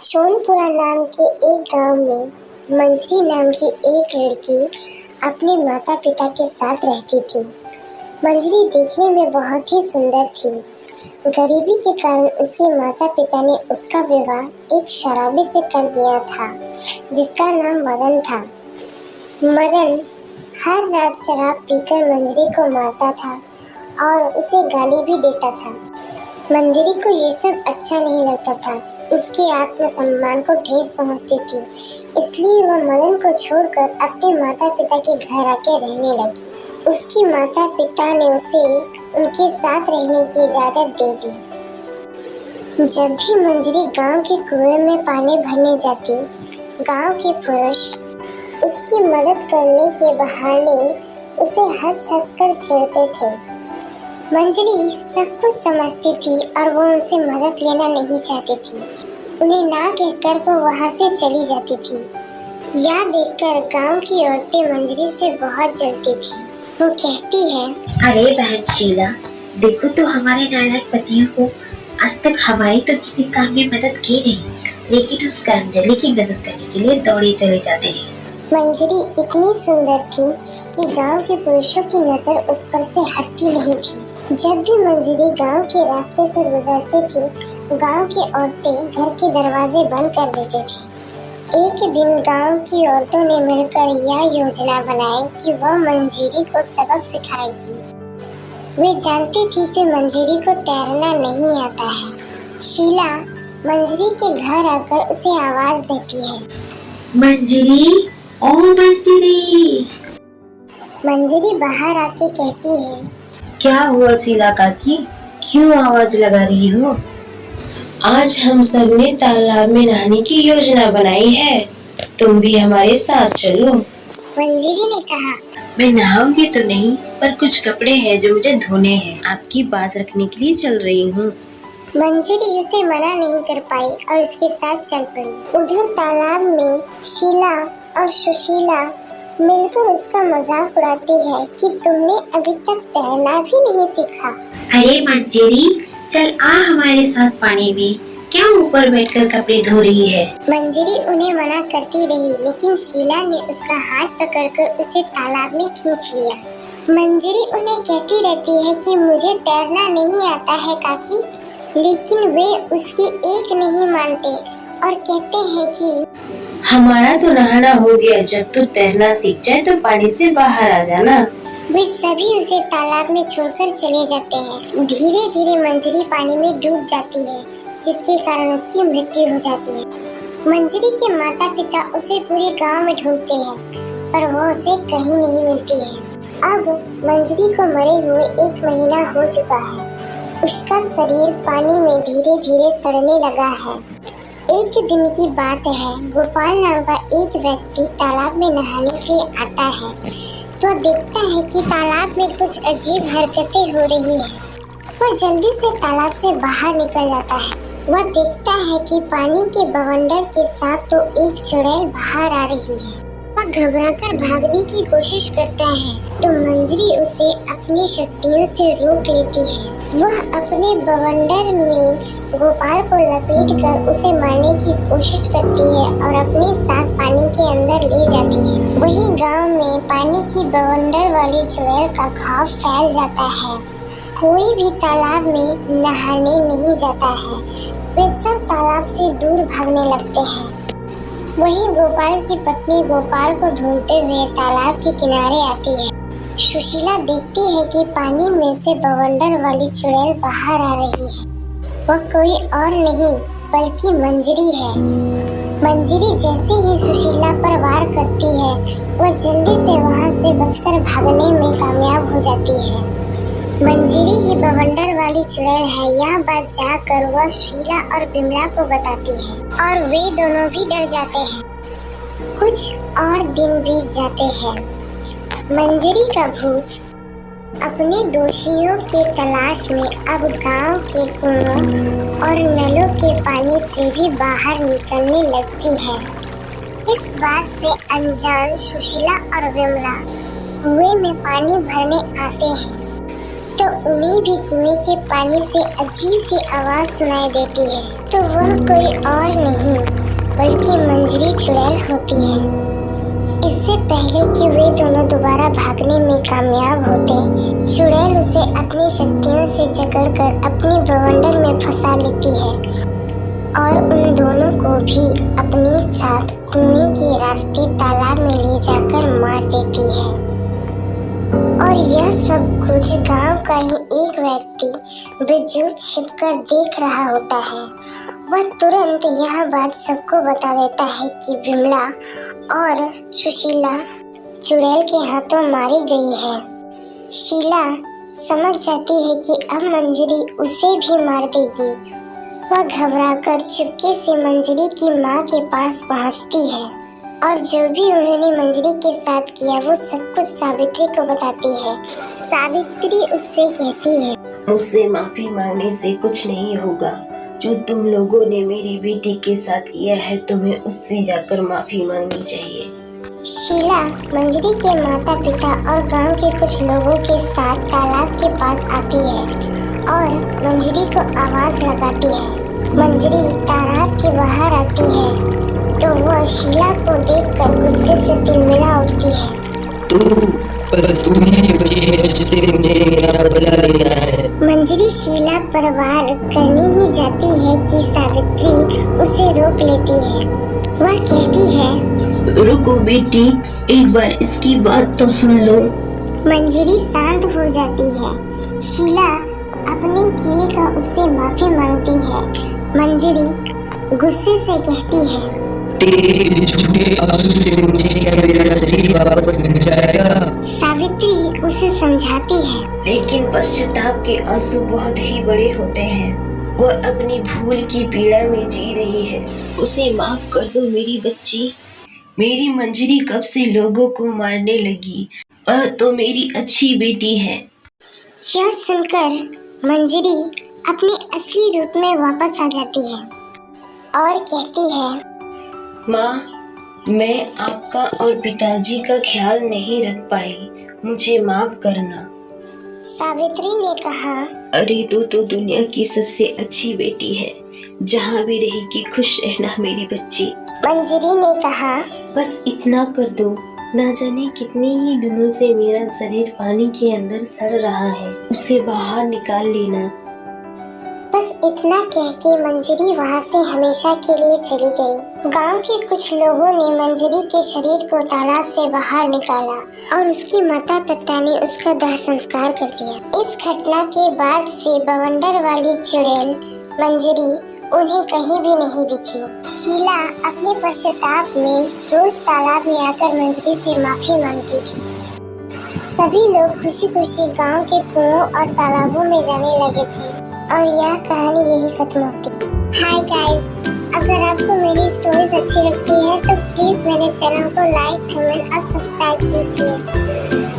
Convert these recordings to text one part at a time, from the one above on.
सोनपुरा नाम के एक गांव में मंजरी नाम की एक लड़की अपने माता पिता के साथ रहती थी। मंजरी देखने में बहुत ही सुंदर थी। गरीबी के कारण उसके माता पिता ने उसका विवाह एक शराबी से कर दिया था, जिसका नाम मदन था। मदन हर रात शराब पीकर मंजरी को मारता था और उसे गाली भी देता था। मंजरी को ये सब अच्छा नहीं लगता था। उसके आत्मसम्मान को ठेस पहुंचती थी, इसलिए वह मदन को छोड़कर अपने माता पिता के घर आके रहने लगी। उसके माता पिता ने उसे उनके साथ रहने की इजाजत दे दी। जब भी मंजरी गांव के कुएं में पानी भरने जाती, गांव के पुरुष उसकी मदद करने के बहाने उसे हंस कर छेड़ते थे। मंजरी सब कुछ समझती थी और वो उनसे मदद लेना नहीं चाहती थी। उन्हें ना कहकर वो वहाँ से चली जाती थी। यह देखकर गांव की औरतें मंजरी से बहुत जलती थी। वो कहती है, अरे बहन शीला, देखो तो हमारे नालायक पतियों को आज तक हमारी तो किसी काम में मदद की नहीं, लेकिन उस कर्मजली की मदद करने के लिए दौड़े चले जाते हैं। मंजरी इतनी सुंदर थी कि गांव के पुरुषों की नजर उस पर से हटती नहीं थी। जब भी मंजरी गांव के रास्ते से गुजरती थी, गांव की औरतें घर के दरवाजे बंद कर देते थे। एक दिन गांव की औरतों ने मिलकर यह योजना बनाई कि वह मंजरी को सबक सिखाएगी। वे जानती थी कि मंजरी को तैरना नहीं आता है। शीला मंजरी के घर आकर उसे आवाज देती है, मंजरी, ओ मंजरी। मंजरी बाहर आके कहती है, क्या हुआ शीला काकी, क्यों आवाज लगा रही हो? आज हम सब ने तालाब में नहाने की योजना बनाई है, तुम भी हमारे साथ चलो। मंजरी ने कहा, मैं नहाऊंगी तो नहीं, पर कुछ कपड़े हैं जो मुझे धोने हैं, आपकी बात रखने के लिए चल रही हूँ। मंजरी उसे मना नहीं कर पाई और उसके साथ चल पड़ी। उधर तालाब में शीला और सुशीला मिलकर उसका मजाक उड़ाती है कि तुमने अभी तक तैरना भी नहीं सीखा। अरे मंजरी, चल आ हमारे साथ पानी में, क्या ऊपर बैठकर कपड़े धो रही है? मंजरी उन्हें मना करती रही, लेकिन शीला ने उसका हाथ पकड़कर उसे तालाब में खींच लिया। मंजरी उन्हें कहती रहती है कि मुझे तैरना नहीं आता है काकी, लेकिन वे उसकी एक नहीं मानते और कहते हैं कि हमारा तो नहाना हो गया, जब तू तैरना सीख जाए तो पानी से बाहर आ जाना। वे सभी उसे तालाब में छोड़कर चले जाते हैं। धीरे धीरे मंजरी पानी में डूब जाती है, जिसके कारण उसकी मृत्यु हो जाती है। मंजरी के माता पिता उसे पूरे गांव में ढूंढते हैं, पर वो उसे कहीं नहीं मिलती है। अब मंजरी को मरे हुए 1 महीना हो चुका है। उसका शरीर पानी में धीरे धीरे सड़ने लगा है। एक दिन की बात है, गोपाल नाम का एक व्यक्ति तालाब में नहाने के लिए आता है तो देखता है कि तालाब में कुछ अजीब हरकतें हो रही है। वह जल्दी से तालाब से बाहर निकल जाता है। वह देखता है कि पानी के बवंडर के साथ तो एक चुड़ैल बाहर आ रही है। वह घबराकर भागने की कोशिश करता है तो मंजरी उसे अपनी शक्तियों से रोक लेती है। वह अपने बवंडर में गोपाल को लपेटकर उसे मारने की कोशिश करती है और अपने साथ पानी के अंदर ले जाती है। वही गांव में पानी की बवंडर वाली चुड़ैल का खौफ फैल जाता है। कोई भी तालाब में नहाने नहीं जाता है। वे सब तालाब से दूर भागने लगते हैं। वही गोपाल की पत्नी गोपाल को ढूंढते हुए तालाब के किनारे आती है। सुशीला देखती है कि पानी में से बवंडर वाली चुड़ैल बाहर आ रही है। वह कोई और नहीं बल्कि मंजरी है। मंजरी जैसे ही सुशीला पर वार करती है, वह जल्दी से वहां से बचकर भागने में कामयाब हो जाती है। मंजरी ही बवंडर वाली चुड़ैल है, यह बात जाकर वह शीला और बिमला को बताती है और वे दोनों भी डर जाते हैं। कुछ और दिन बीत जाते हैं। मंजरी का भूत अपने दोषियों के तलाश में अब गांव के कुओं और नलों के पानी से भी बाहर निकलने लगती है। इस बात से अनजान सुशीला और विमला कुएं में पानी भरने आते हैं। तो उन्हें भी कुएं के पानी से अजीब सी आवाज सुनाई देती है। तो वह कोई और नहीं बल्कि मंजरी चुड़ैल होती है। इससे पहले कि वे दोनों दोबारा भागने में कामयाब होते, चुड़ैल उसे अपनी शक्तियों से जकड़कर अपनी बवंडर में फंसा लेती है और उन दोनों को भी अपने साथ कुएं के रास्ते तालाब में ले जाकर मार देती है। और यह सब कुछ गांव का ही एक व्यक्ति बिरजू छिपकर देख रहा होता है। वह तुरंत यह बात सबको बता देता है कि विमला और सुशीला चुड़ैल के हाथों मारी गई है। शीला समझ जाती है कि अब मंजरी उसे भी मार देगी। वह घबराकर चुपके से मंजरी की माँ के पास पहुँचती है और जो भी उन्होंने मंजरी के साथ किया वो सब कुछ सावित्री को बताती है। सावित्री उससे कहती है, मुझसे माफी मांगने से कुछ नहीं होगा। जो तुम लोगों ने मेरी बेटी के साथ किया है तुम्हें उससे जाकर माफी मांगनी चाहिए। शीला मंजरी के माता पिता और गांव के कुछ लोगों के साथ तालाब के पास आती है और मंजरी को आवाज लगाती है। मंजरी तालाब के बाहर आती है तो वह शीला को देखकर गुस्से से तिलमिला उठती है। बस तू ही बची है जिससे मुझे मेरा बदला लेना है। मंजरी शीला पर वार करनी ही जाती है कि सावित्री उसे रोक लेती है। वह कहती है, रुको बेटी, एक बार इसकी बात तो सुन लो। मंजरी शांत हो जाती है। शीला अपने किए का उससे माफी मांगती है। मंजरी गुस्से से कहती है, तेरे झूठे आंसू से मुझे क्या मेरा शरीर वापस मिल जाएगा? सावित्री उसे समझाती है, लेकिन पश्चाताप के आंसू बहुत ही बड़े होते हैं। वह अपनी भूल की पीड़ा में जी रही है। उसे माफ कर दो मेरी बच्ची। मेरी मंजरी कब से लोगों को मारने लगी। वह तो मेरी अच्छी बेटी है। यह सुनकर मंजरी अपने असली रूप में वापस आ जाती है और कहती है, माँ, मैं आपका और पिताजी का ख्याल नहीं रख पाई, मुझे माफ करना। सावित्री ने कहा, अरे तू तो दुनिया की सबसे अच्छी बेटी है। जहाँ भी रहेगी खुश रहना मेरी बच्ची। मंजरी ने कहा, बस इतना कर दो। ना जाने कितने ही दिनों से मेरा शरीर पानी के अंदर सड़ रहा है, उसे बाहर निकाल लेना। बस इतना कह के मंजरी वहाँ से हमेशा के लिए चली गई। गांव के कुछ लोगों ने मंजरी के शरीर को तालाब से बाहर निकाला और उसकी माता पिता ने उसका दाह संस्कार कर दिया। इस घटना के बाद से बवंडर वाली चुड़ैल मंजरी उन्हें कहीं भी नहीं दिखी। शीला अपने पश्चाताप में रोज तालाब में आकर मंजरी से माफी मांगती थी। सभी लोग खुशी खुशी गांव के कुओं और तालाबों में जाने लगे थे और यह कहानी यही खत्म होती। हाय गाइस, अगर आपको मेरी स्टोरीज अच्छी लगती है तो प्लीज मेरे चैनल को लाइक, कमेंट और सब्सक्राइब कीजिए।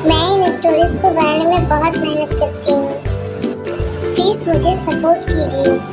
मैं इन स्टोरीज को बनाने में बहुत मेहनत करती हूँ। प्लीज मुझे सपोर्ट कीजिए।